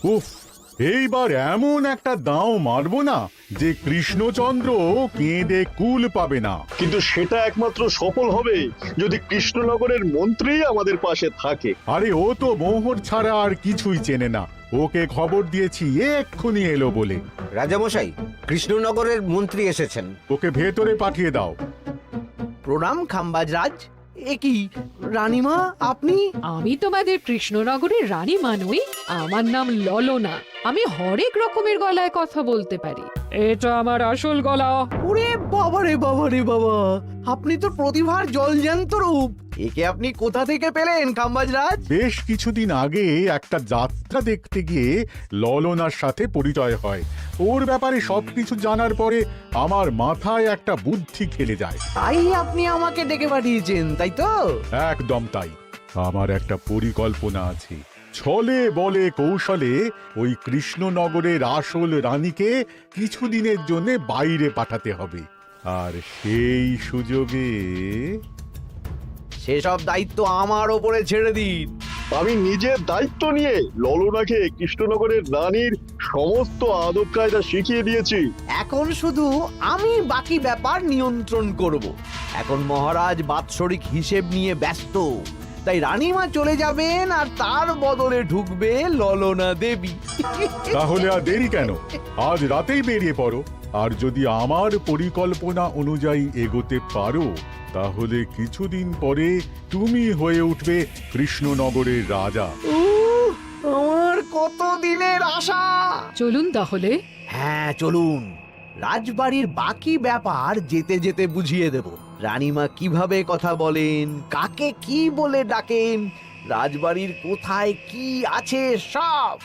উফ, এইবার এমন একটা দাও মারবো না যে কৃষ্ণচন্দ্র কেঁদে কুল পাবে না। কিন্তু সেটা একমাত্র সফল হবে যদি কৃষ্ণনগরের মন্ত্রী আমাদের পাশে থাকে। আরে ও তো মোহর ছাড়া আর কিছুই চেনে না। ওকে খবর দিয়েছি এক্ষুনি এলো বলে। রাজামশাই, কৃষ্ণনগরের মন্ত্রী এসেছেন। ওকে ভেতরে পাঠিয়ে দাও। প্রণাম খাম্বাজরাজ। এ কি রানীমা, আপনি? আমি তোমাদের কৃষ্ণনগরের রানী নই। আমার নাম ললনা। আমি হরেক রকমের গলায় কথা বলতে পারি। এটা আমার আসল গলা। ওরে বাবা রে বাবা রে বাবা, আপনি তো প্রতিভার জলজ্যান্ত রূপ। একে আপনি কোথা থেকে পেলেন খাম্বাজরাজ? বেশ কিছুদিন আগে একটা যাত্রা দেখতে গিয়ে ললনার সাথে পরিচয় হয়। ওর ব্যাপারে সবকিছু জানার পরে আমার মাথায় একটা বুদ্ধি খেলে যায়। তাই আপনি আমাকে ডেকে পাঠিয়েছেন, তাই তো? একদম তাই। আমার একটা পরিকল্পনা আছে। ছলে বলে কৌশলে ওই কৃষ্ণনগরের আসল রানীকে কিছুদিনের জন্য বাইরে পাঠাতে হবে, আর সেই সুযোগে সেসব দায়িত্ব আমার ওপরে ছেড়ে দিন। আমি নিজের দায়িত্ব নিয়ে ললনাকে কৃষ্ণনগরের রানীর সমস্ত আদব কায়দা শিখিয়ে দিয়েছি। এখন শুধু আমি বাকি ব্যাপার নিয়ন্ত্রণ করব। এখন মহারাজ বাৎসরিক হিসেব নিয়ে ব্যস্ত, তাই রানীমা চলে যাবেন আর তার বদলে ঢুকবে ললনা দেবী। তাহলে আর দেরি কেন? আজ রাতেই বেরিয়ে পড়ো। আর যদি আমার পরিকল্পনা অনুযায়ী এগোতে পারো, তাহলে কিছুদিন পরে তুমি হয়ে উঠবে কৃষ্ণনগরের রাজা। আমার কত দিনের আশা। চলুন তাহলে। হ্যাঁ চলুন, রাজবাড়ির বাকি ব্যাপার যেতে যেতে বুঝিয়ে দেব। রানীমা কিভাবে কথা বলেন, কাকে কি বলে ডাকেন, রাজবাড়ির কোথায় কি আছে সব।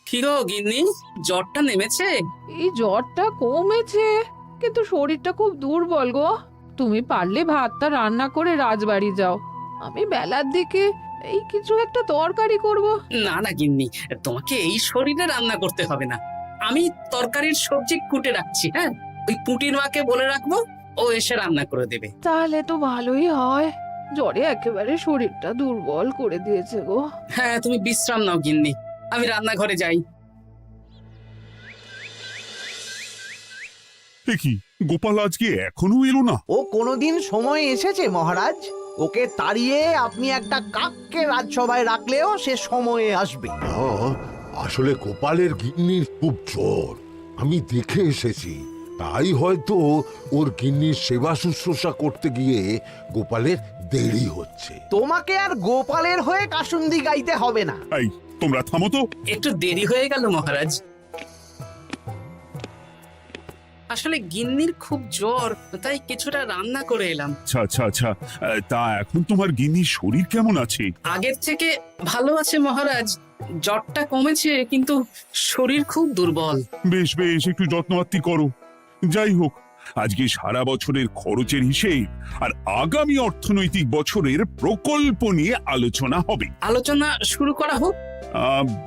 কি গো গিন্নি, জ্বরটা নেমেছে? এই জ্বরটা কমেছে, কিন্তু শরীরটা খুব দুর্বল গো। তুমি পারলে ভাতটা রান্না করে রাজবাড়ি যাও। আমি বেলার দিকে এই কিছু একটা তরকারি করব। না না গিন্নি, তোমাকে এই শরীরে রান্না করতে হবে না। আমি তরকারির সবজি কুটে রাখছি। হ্যাঁ, ওই পুটির মাকে বলে রাখবো, ও এসে রান্না করে দেবে। তাহলে তো ভালোই হয়। জ্বরে একেবারে শরীরটা দুর্বল করে দিয়েছে গো। হ্যাঁ, তুমি বিশ্রাম নাও গিন্নি, আমি রান্নাঘরে যাই। কি গোপাল আজকে এখনো এলো না? ও কোনোদিন সময় এসেছে মহারাজ? ওকে তাড়িয়ে আপনি একটা কাককে রাজসভায় রাখলেও সে সময়ে আসবে। না, আসলে গোপালের গিন্নির খুব জ্বর, আমি দেখে এসেছি। তাই হয়তো ওর গিন্নির সেবা শুশ্রূষা করতে গিয়ে গোপালের দেরি হচ্ছে। তোমাকে আর গোপালের হয়ে কাসুন্দি গাইতে হবে না। এই তোমরা থামো তো। একটু দেরি হয়ে গেল মহারাজ। আসলে গিন্নির খুব জ্বর, তাই কিছুটা রান্না করে এলাম। আচ্ছা আচ্ছা আচ্ছা, তা এখন তোমার গিন্নির শরীর কেমন আছে? আগের থেকে ভালো আছে মহারাজ। জ্বরটা কমেছে, কিন্তু শরীর খুব দুর্বল। বেশ বেশ, একটু যত্নআত্তি করো। যাই হোক, আজকে সারা বছরের খরচের হিসেব আর আগামী অর্থনৈতিক বছরের প্রকল্প নিয়ে আলোচনা হবে। আলোচনা শুরু করা হোক।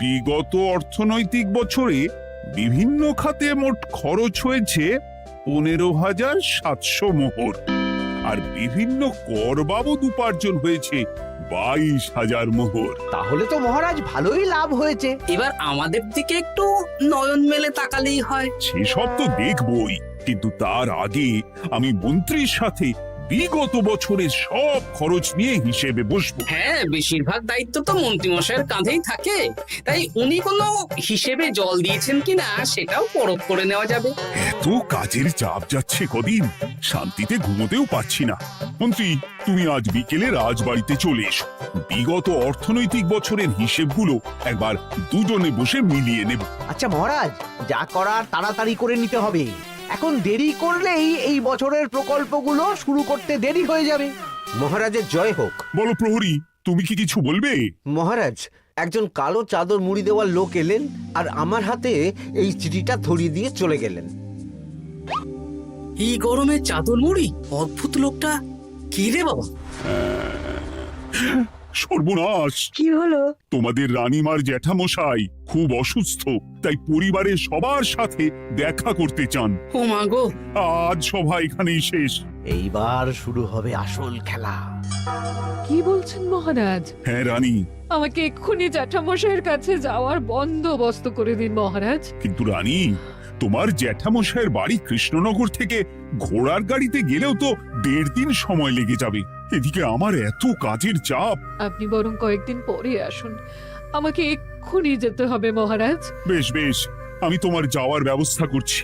বিগত অর্থনৈতিক বছরে বিভিন্ন খাতে মোট খরচ হয়েছে 15,700 মোহর, আর বিভিন্ন কর বাবদ উপার্জন হয়েছে 22,000 মোহর। তাহলে তো মহারাজ ভালোই লাভ হয়েছে। এবার আমাদের দিকে একটু নয়ন মেলে তাকালেই হয়। সেসব তো দেখবই, কিন্তু তার আগে আমি মন্ত্রীর সাথে বিগত বছরের সব খরচ নিয়ে হিসেবে বসবো। হ্যাঁ, বেশিরভাগ দায়িত্ব তো মন্ত্রীমশাইয়ের কাঁধেই থাকে, তাই উনি কোনো হিসেবে জল দিয়েছেন কিনা সেটাও পরখ করে নেওয়া যাবে। এত কাজের চাপ যাচ্ছে কদিন, শান্তিতে ঘুমোতেও পাচ্ছি না। মন্ত্রী, তুমি আজ বিকেলে রাজবাড়িতে চলে এসো। বিগত অর্থনৈতিক বছরের হিসেবগুলো একবার দুজনে বসে মিলিয়ে নেব। আচ্ছা মহারাজ, যা করার তাড়াতাড়ি করে নিতে হবে। এখন দেরি করলেই এই বছরের প্রকল্পগুলো শুরু করতে দেরি হয়ে যাবে। মহারাজের জয় হোক। বলো প্রহরী, তুমি কি কিছু বলবে? মহারাজ, একজন কালো চাদর মুড়ি দেওয়ার লোক এলেন আর আমার হাতে এই চিঠিটা ধরিয়ে দিয়ে চলে গেলেন। এই গরমে চাদর মুড়ি? অদ্ভুত লোকটা। কি রে বাবা? সর্বনাশ! কি হলো? তোমাদের রানীমার জ্যাঠামশাই খুব অসুস্থ, তাই পরিবারের সবার সাথে দেখা করতে চান। ও মা গো, আজ সভা এখানেই শেষ। এইবার শুরু হবে আসল খেলা। কি বলছেন মহারাজ? হ্যাঁ রানী, আমাকে এক্ষুনি জ্যাঠামশাইয়ের কাছে যাওয়ার বন্দোবস্ত করে দিন মহারাজ। কিন্তু রানী, তোমার জ্যাঠামশাইয়ের বাড়ি কৃষ্ণনগর থেকে ঘোড়ার গাড়িতে গেলেও তো 1.5 দিন সময় লেগে যাবে। এদিকে আমার এত কাজের চাপ। আপনি বরং কয়েকদিন পরে আসুন, আমাকে এক্ষুনি যেতে হবে মহারাজ। বেশ বেশ, আমি তোমার যাওয়ার ব্যবস্থা করছি।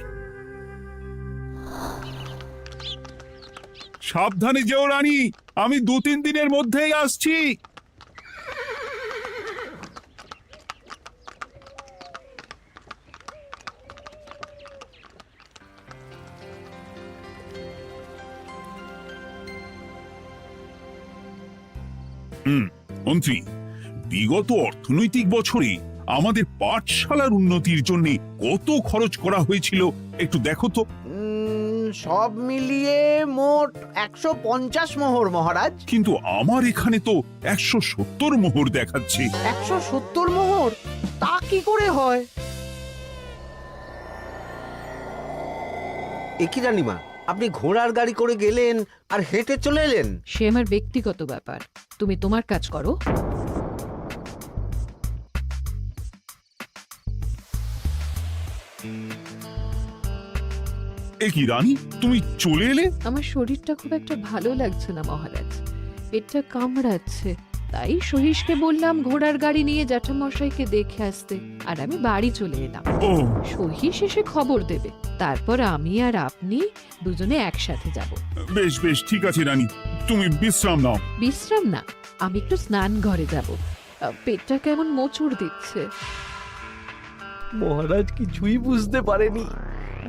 সাবধানে যেও রানী, আমি 2-3 দিনের মধ্যেই আসছি। মন্ত্রী, বিগত অর্থনৈতিক বছরে আমাদের পাঠশালার উন্নতির জন্য কত খরচ করা হয়েছিল একটু দেখো তো। সব মিলিয়ে মোট 150 মোহর মহারাজ। কিন্তু আমার এখানে তো 170 মোহর দেখাচ্ছে। 170 মোহর? তা কি করে হয়? একই রানীমা, আপনি ঘোড়ার গাড়ি করে গেলেন আর হেঁটে চলে এলেন। সে আমার ব্যক্তিগত ব্যাপার, তুমি তোমার কাজ করো। এ কি রানী, তুমি চলে এলে? আমার শরীরটা খুব একটা ভালো লাগছে না মহারাজ, পেটটা কামড়াচ্ছে, তাই সহিসকে বললাম ঘোড়ার গাড়ি নিয়ে জ্যাঠামশাইকে দেখে আসতে, আর আমি বাড়ি চলে এলাম। ও, সহিস এসে খবর দেবে, তারপর আমি আর আপনি দুজনে একসাথে যাব। বেশ বেশ, ঠিক আছে রানী, তুমি বিশ্রাম নাও। বিশ্রাম না, আমি একটু স্নান ঘরে যাব, পেটটা কেমন মোচড় দিচ্ছে। মহারাজ কিছুই বুঝতে পারেনি,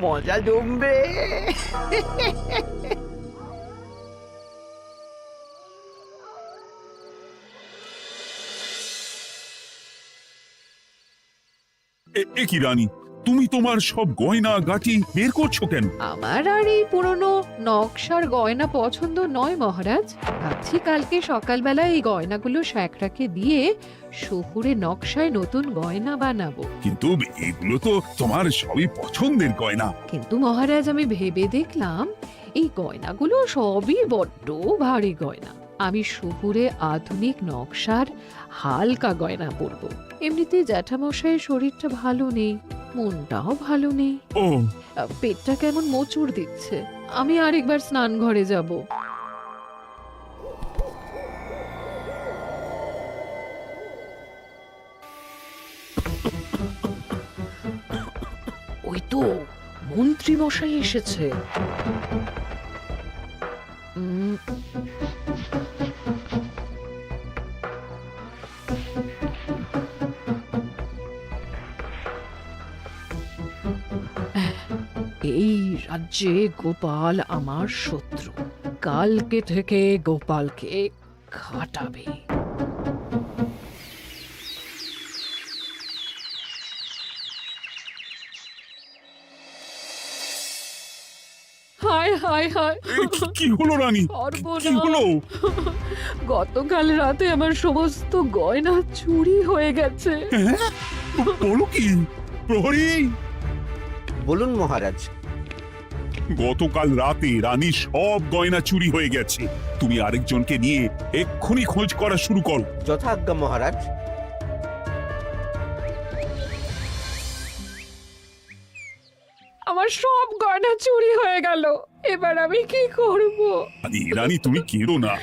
মজা জমবে। এ কি রানী, তুমি তোমার সব গয়না গাটি বের করছো কেন? আমার আর এই পুরনো নকশার গয়না পছন্দ নয় মহারাজ, ভাবছি কালকে সকালবেলা এই গয়নাগুলো শ্যাকরাকে দিয়ে শহুরে নকশায় নতুন গয়না বানাবো। কিন্তু এগুলো তো তোমার সবই পছন্দের গয়না। কিন্তু মহারাজ আমি ভেবে দেখলাম এই গয়নাগুলো সবই বড্ড ভারী গয়না, আমি শহুরে আধুনিক নকশার হালকা গয়না পরবো। এমনিতে জ্যাঠামশাইয়ের শরীরটা ভালো নেই, মনটাও ভালো নেই, ও, পেটটা কেমন মোচড় দিচ্ছে, আমি আরেকবার স্নান ঘরে যাব। ওই তো মন্ত্রী মশাই এসেছে। এই রাজ্যে গোপাল আমার শত্রু, কালকে থেকে গোপালকে খাটাবে। হায় হায় হায়, কি হলো রানী, কি হলো? গতকাল রাতে আমার সমস্ত গয়না চুরি হয়ে গেছে। বলো কি প্রহরী? বলুন মহারাজ। গতকাল রাতে রানীর সব গয়না চুরি হয়ে গেছে। তুমি আরেকজনকে নিয়ে এক্ষুনি খোঁজ করা শুরু করো। যথাজ্ঞা মহারাজ। আমার সব গয়না চুরি হয়ে গেল, এবার আমি কি করব? আরে রানী, তুমি কেঁদো না,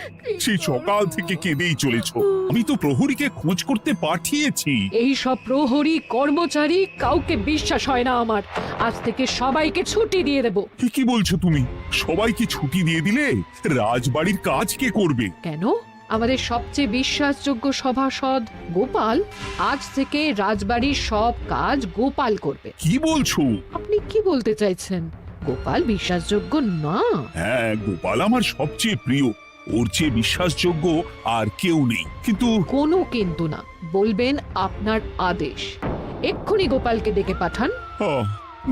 সেই সকাল থেকে কেঁদেই চলেছো। আমি তো প্রহরীকে খোঁজ করতে পাঠিয়েছি। এই সব প্রহরী কর্মচারী কাউকে বিশ্বাস হয় না আমার, আজ থেকে সবাইকে ছুটি দিয়ে দেব। কি বলছো তুমি? সবাইকে ছুটি দিয়ে দিলে রাজবাড়ির কাজ কে করবে? কেন? আমাদের সবচেয়ে বিশ্বাসযোগ্য সভাসদ গোপাল আজ থেকে রাজবাড়ির সব কাজ গোপাল করবে। কি বলছো? আপনি কি বলতে চাইছেন? গোপাল বিশ্বাসযোগ্য না? হ্যাঁ, গোপাল আমার সবচেয়ে প্রিয়, ওর চেয়ে বিশ্বাসযোগ্য আর কেউ নেই। কিন্তু কোনো কিন্তু না, বলবেন আপনার আদেশ। এক্ষুনি গোপালকে ডেকে পাঠান।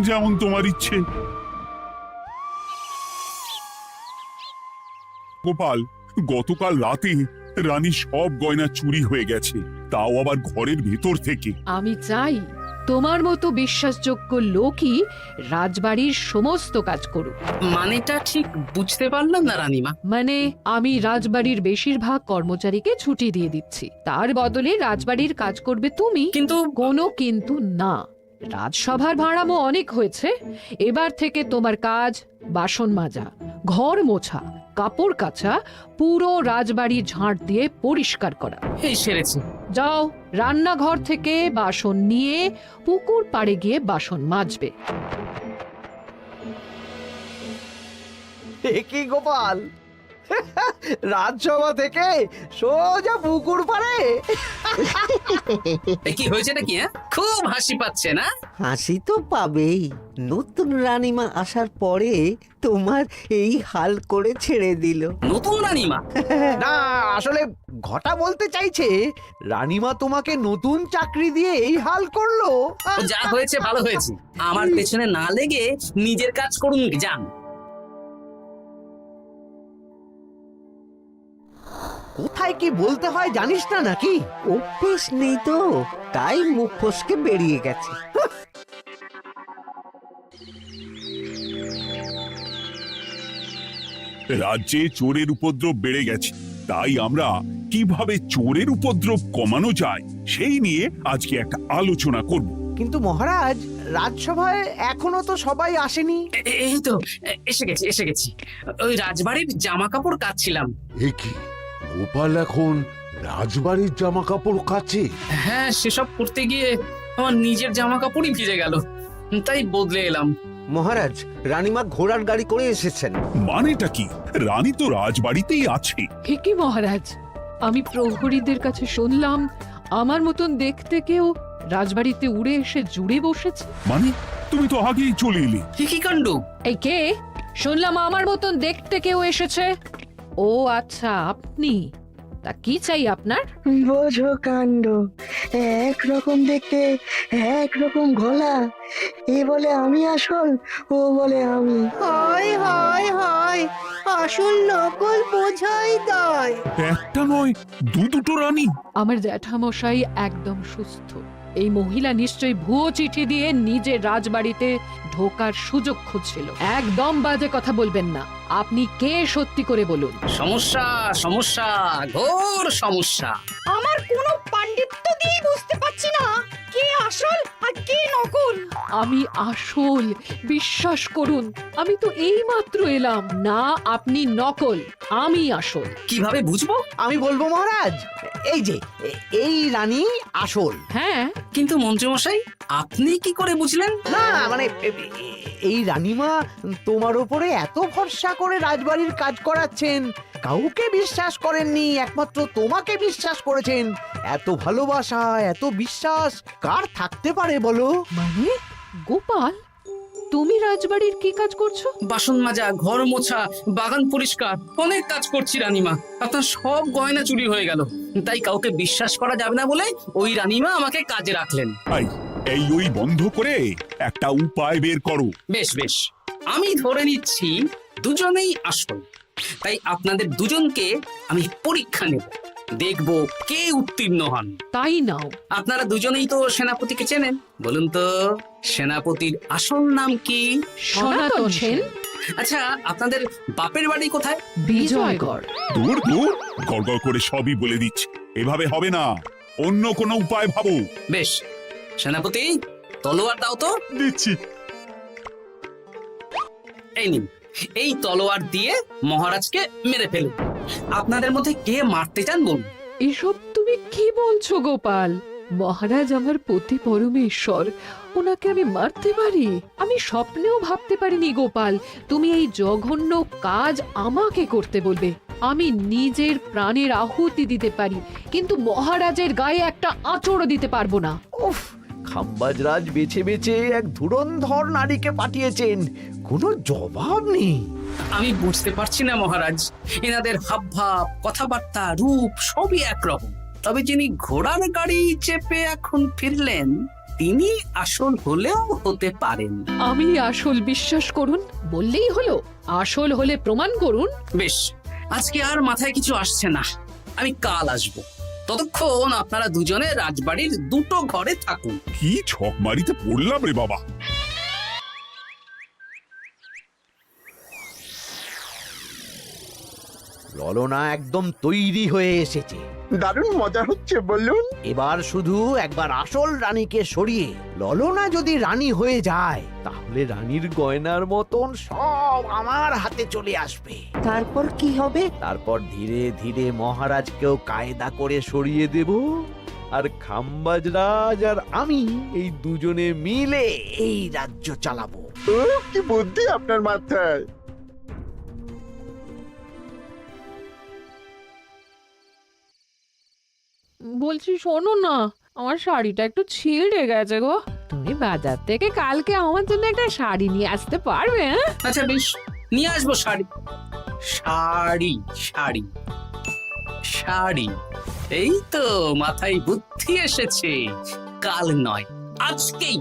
যেমন তোমার ইচ্ছে। গোপাল, গতকাল রাতে রানী সব গয়না চুরি হয়ে গেছে, তাও আবার ঘরের ভেতর থেকে। আমি চাই তোমার মতো বিশ্বাসযোগ্য লোকই রাজবাড়ির সমস্ত কাজ করুক। মানেটা ঠিক বুঝতে পারলাম না রানীমা। মানে আমি রাজবাড়ির বেশিরভাগ কর্মচারীকে ছুটি দিয়ে দিচ্ছি, তার বদলে রাজবাড়ির কাজ করবে তুমি। কিন্তু কোনো কিন্তু না। রাজসভার ভাড়ামো অনেক হয়েছে, এবার থেকে তোমার কাজ বাসন মাজা, ঘর মোছা, কাপড় কাচা, পুরো রাজবাড়ি ঝাঁট দিয়ে পরিষ্কার করা। এই সেরেছে। যাও, রান্নাঘর থেকে বাসন নিয়ে পুকুর পাড়ে গিয়ে বাসন মাজবে। এ কি গোপাল, রাজসভা থেকে সোজা পুকুর পাড়ে? এ কি হয়েছে নাকি? হ্যাঁ, খুব হাসি পাচ্ছে না? হাসি তো পাবেই। নতুন রানীমা আসার পরে তোমার এই হাল করে ছেড়ে দিল। নতুন রানীমা? না, আসলে ঘটা বলতে চাইছে রানীমা তোমাকে নতুন চাকরি দিয়ে এই হাল করলো। ও যা হয়েছে ভালো হয়েছে, আমার পেছনে না লেগে নিজের কাজ করুন যান। কোথায় কি বলতে হয় জানিস না নাকি? অভ্যেস নেই তো, তাই মুখ ফসকে বেরিয়ে গেছে। রাজ্যে চোরের উপদ্রব বেড়ে গেছে, তাই আমরা কিভাবে চোরের উপদ্রব কমানো যায় সেই নিয়ে আজকে একটা আলোচনা করব। কিন্তু মহারাজ, রাজসভায় এখনো তো সবাই আসেনি। এই তো এসে গেছি। ওই রাজবাড়ির জামা কাপড় কাচ্ছিলাম। এ কি, গোপাল এখন রাজবাড়ির জামা কাপড় কাচে? হ্যাঁ, সেসব করতে গিয়ে আমার নিজের জামা কাপড়ই ভিজে গেল, তাই বদলে এলাম। মহারাজ, রানীমা ঘোড়ার গাড়ি করে এসেছেন। মানেটা কি? রানী তো রাজবাড়িতেই আছে। হে কি মহারাজ, আমি প্রহরীদের কাছে শুনলাম আমার মতন দেখতে কেউ রাজবাড়িতে উড়ে এসে জুড়ে বসেছে। মানে তুমি তো আগেই চলে এলে। কি কাণ্ড! এই কে? শুনলাম আমার মতন দেখতে কেউ এসেছে। ও আচ্ছা, আপনি। তা কি চাই আপনার? বোঝো কাণ্ড, একরকম দেখতে একরকম গলা। এ বলে আমি আসল, ও বলে আমি। হয় হয় হয়, আসল নকল বোঝাই দায়। একটা নয়, দুটো রানী। আমার জ্যাঠামশাই একদম সুস্থ। এই মহিলা নিশ্চয়ই ভুয়ো চিঠি দিয়ে নিজের রাজবাড়িতে ঢোকার সুযোগ খুঁজছিল। একদম বাজে কথা বলবেন না। আপনি কে সত্যি করে বলুন। সমস্যা সমস্যা, ঘোর সমস্যা। আমার কোনো পাণ্ডিত্য দিয়ে বুঝতে পারছি না কে আসল আর কে নকল। আমি আসল, বিশ্বাস করুন। আমি তো এই মাত্র এলাম। না, আপনি নকল, আমি আসল। কিভাবে বুঝবো? আমি বলবো মহারাজ, এই যে এই রানী আসল। হ্যাঁ, কিন্তু মন্ত্রীমশাই, আপনি কি করে বুঝলেন? না মানে এই রানীমা তোমার উপরে এত ভরসা করে রাজবাড়ির কাজ করাচ্ছেন, কাউকে বিশ্বাস করেননি, একমাত্র তোমাকে বিশ্বাস করেছেন। এত ভালোবাসা, এত বিশ্বাস কার থাকতে পারে বলো? মানে গোপাল, তুমি রাজবাড়ির কি কাজ করছো? বাসন মাজা, ঘর মোছা, বাগান পরিষ্কার, অনেক কাজ করছি রানীমা। আপনার সব গয়না চুরি হয়ে গেল, তাই কাউকে বিশ্বাস করা যাবে না বলে ওই রানীমা আমাকে কাজে রাখলেন। এই ওই বন্ধ করে একটা উপায় বের করো। বেশ বেশ, আমি ধরে নিচ্ছি দুজনেই আসল। তাই আপনাদের দুজনকে আমি পরীক্ষা নেব, দেখবো কে উত্তীর্ণ হন। তাই নাও। আপনারা দুজনেই তো সেনাপতিকে চেনেন, বলুন তো সেনাপতির আসল নাম কি? সনাতন সেন। আচ্ছা, আপনাদের বাপের বাড়ি কোথায়? বিজয়গড়। দূর দূর, গড়গড় করে সবই বলে দিচ্ছে। এভাবে হবে না, অন্য কোনো উপায় ভাবো। বেশ, সেনাপতি তলোয়ার দাও তো। দিচ্ছি। এই নিন, এই তলোয়ার দিয়ে মহারাজকে মেরে ফেলুন। আপনাদের মধ্যে কে মারতে চান বলুন। এসব তুমি কি বলছো গোপাল? মহারাজ আমার পতি পরমেশ্বর, ওনাকে আমি মারতে পারি? আমি স্বপ্নেও ভাবতে পারিনি গোপাল তুমি এই জঘন্য কাজ আমাকে করতে বলবে। আমি নিজের প্রাণের আহুতি দিতে পারি, কিন্তু মহারাজের গায়ে একটা আঁচড়ও দিতে পারবো না। উফ, খাম্বাজরাজ বেছে বেছে এক ধুরন্ধর নারীকে পাঠিয়েছেন, কোনো জবাব নেই। আমি বুঝতে পারছি না মহারাজ, এনাদের হাবভাব, কথাবার্তা, রূপ সবই একরকম। তবে যিনি ঘোড়ার গাড়ি চেপে এখন ফিরলেন, তিনি আসল হলেও হতে পারেন। আমি আসল, বিশ্বাস করুন। বললেই হলো? আসল হলে প্রমাণ করুন। বেশ, আজকে আর মাথায় কিছু আসছে না। আমি কাল আসব। ততক্ষণ আপনারা দুজনে রাজবাড়ির দুটো ঘরে থাকুন। কি ছক মারিতে পড়লাম রে বাবা। ললনা একদম তৈরি হয়ে এসেছে। দারুণ মজা হচ্ছে বলুন। এবার শুধু একবার আসল রানীকে সরিয়ে ললনা যদি রানী হয়ে যায়, তাহলে রানীর গয়নার মতন সব আমার হাতে চলে আসবে। তারপর কি হবে? তারপর ধীরে ধীরে মহারাজকেও কায়দা করে সরিয়ে দেব, আর খাম্বাজ রাজ আর আমি এই দুজনে মিলে এই রাজ্য চালাবো। কি বুদ্ধি আপনার মাথায়। বলছি শোনো না, আমার শাড়িটা একটু ছিঁড়ে গেছে গো। তুমি বাজার থেকে কালকে আমার জন্য একটা শাড়ি নিয়ে আসতে পারবে? হ্যাঁ, আচ্ছা বেশ, নিয়ে আসবো শাড়ি। শাড়ি শাড়ি শাড়ি, এই তো মাথায় বুদ্ধি এসেছে। কাল নয়, আজকেই।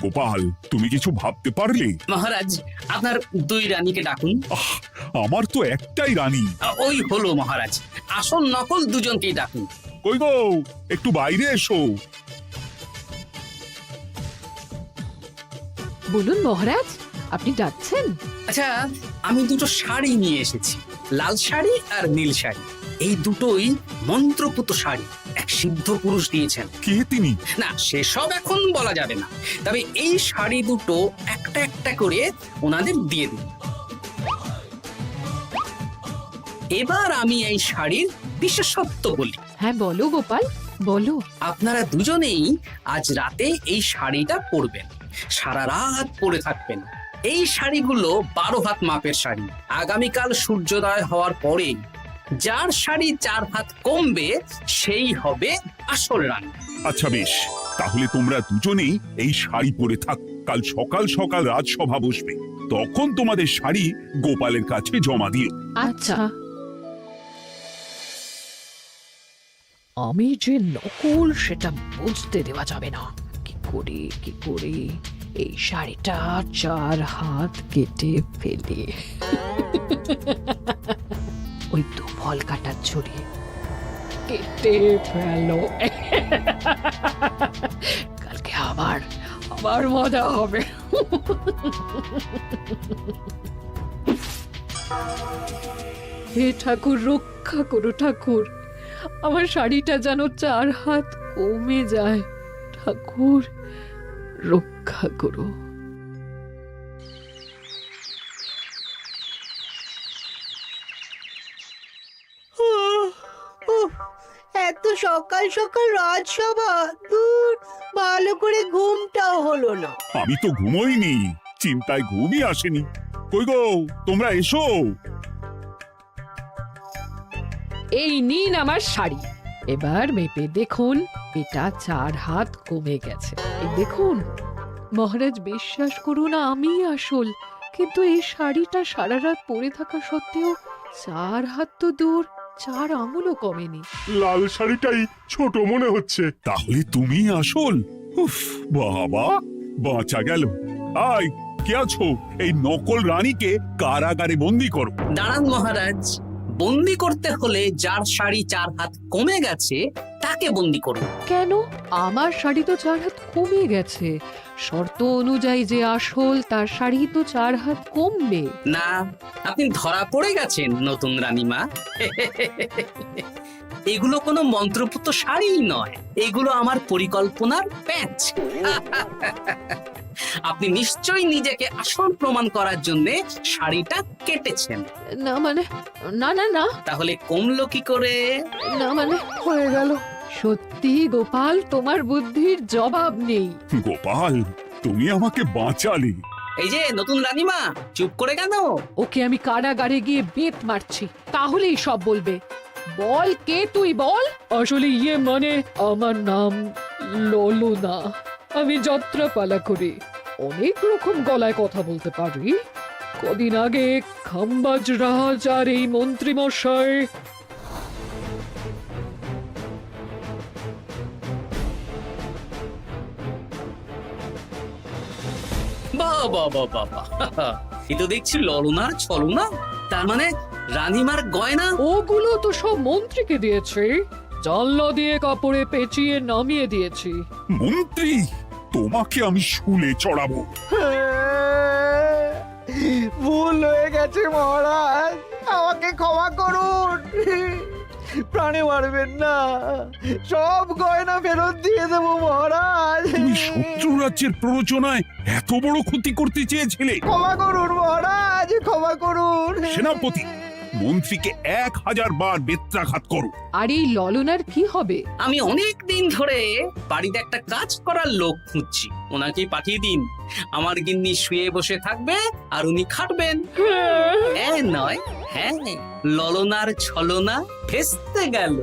গোপাল, তুমি কিছু ভাবতে পারলে? মহারাজ, আপনার দুই রানীকে ডাকুন। আমার তো একটাই রানী। ওই হলো মহারাজ, আসল নকল দুজনকেই ডাকুন। কই গো, একটু বাইরে এসো। বলুন মহারাজ, আপনি যাচ্ছেন? আচ্ছা, আমি দুটো শাড়ি নিয়ে এসেছি, লাল শাড়ি আর নীল শাড়ি। এই দুটোই মন্ত্রপুত শাড়ি, এক সিদ্ধ পুরুষ দিয়েছেন। কে তিনি? না, সেসব এখন বলা যাবে না, তবে এই শাড়ি দুটো একটা একটা করে ওনাদের দিয়ে দিন। এবার আমি এই শাড়ির বিশেষত্ব বলি। হ্যাঁ বলো গোপাল, বলো। আপনারা দুজনেই আজ রাতে এই শাড়িটা পরবেন, সারা রাত পরে থাকবেন। এই শাড়িগুলো 12 হাত মাপের শাড়ি। আগামীকাল সূর্যোদয় হওয়ার পরে যার শাড়ি 4 হাত কমবে সেই হবে আসল রানী। আচ্ছা বেশ, তাহলে তোমরা দুজনেই এই শাড়ি পরে থাক। কাল সকাল সকাল রাজসভা বসবে, তখন তোমাদের শাড়ি গোপালের কাছে জমা দিও। আচ্ছা। আমি যে নকল সেটা বুঝতে দেওয়া যাবে না। কি করে এই শাড়িটা 4 হাত কেটে ফেলে ওই দুফল কাটার ছড়ি কেটে ফেলো। কালকে আবার মজা হবে। হে ঠাকুর, রক্ষা করো ঠাকুর, আমার শাড়িটা যেন 4 হাত কমে যায়। ঠাকুর রক্ষা করো। এত সকাল সকাল রাজসভা, দূর, ভালো করে ঘুমটাও হলো না। আমি তো ঘুমোইনি, চিন্তায় ঘুমই আসেনি। কই গো, তোমরা এসো। এই নিন আমার শাড়ি, এবার মেপে দেখুন, এটা 4 হাত কমে গেছে। এই দেখুন মহারাজ, বিশ্বাস করুন আমি আসল, কিন্তু এই শাড়িটা সারা রাত পরে থাকা সত্ত্বেও 4 হাত তো দূর, 4 আঙুলও কমেনি। লাল শাড়িটাই ছোট মনে হচ্ছে। তাহলে তুমি আসল? উফ, বাবা, বাঁচা গেল। আয়, কে আছো? এই নকল রানীকে কারাগারে বন্দি করো। দাঁড়ান মহারাজ, বন্দি করতে হলে যার শাড়ি 4 হাত কমে গেছে তাকে বন্দি করুন। কেন? আমার শাড়ি তো 4 হাত কমে গেছে। শর্ত অনুযায়ী যে আসল তার শাড়ি তো 4 হাত কমবে না, আপনি ধরা পড়ে গেছেন নতুন রানীমা। এগুলো কোনো মন্ত্রপুত শাড়িই নয়, এগুলো আমার পরিকল্পনার প্যাচ। আপনি নিশ্চয়ই নিজেকে আসল প্রমাণ করার জন্য শাড়িটা কেটেছেন। না মানে, না না না, তাহলে কমলো কি করে? না মানে হয়ে গেল। সত্যি গোপাল, তোমার বুদ্ধির জবাব নেই। গোপাল, তুমি আমাকে বাঁচালে। এই যে নতুন রানীমা, চুপ করে কেন? ওকে আমি কারাগারে গিয়ে বেত মারছি, তাহলেই সব বলবে। বল, কে তুই বল? আসলে মানে আমার নাম ললনা। আমি যাত্রাপালা করি, অনেক রকম গলায় কথা বলতে পারি। কদিন আগে খাম্বাজ রাজ আর এই মন্ত্রী মশাই বাহ বাহ বাহ বাহ বাহ, এ তো দেখছি ললনার ছলনা। তার মানে রানীমার গয়না? ওগুলো তো সব মন্ত্রীকে দিয়েছি, জানলা দিয়ে কাপড়ে পেঁচিয়ে নামিয়ে দিয়েছি। মন্ত্রী, তোমাকে আমি শুলে চড়াবো। ভুল হয়ে গেছে মহারাজ, আমাকে ক্ষমা করুন। প্রাণে মারবেন না, সব গয়না ফেরত দিয়ে দেবো মহারাজ। তুমি শত্রু রাজ্যের প্ররোচনায় এত বড় ক্ষতি করতে চেয়েছিলে? ক্ষমা করুন মহারাজ, ক্ষমা করুন। সেনাপতি, মন্ত্রীকে 1000 বার বেত্রাঘাত করো। আর এই ললনার কি হবে? আমি অনেক দিন ধরে বাড়িতে একটা কাজ করার লোক খুঁজছি, ওনাকেই পাঠিয়ে দিন। আমার গিন্নি শুয়ে বসে থাকবে আর উনি খাটবেন। নয়, হ্যাঁ, ললনার ছলনা ভেস্তে গেল।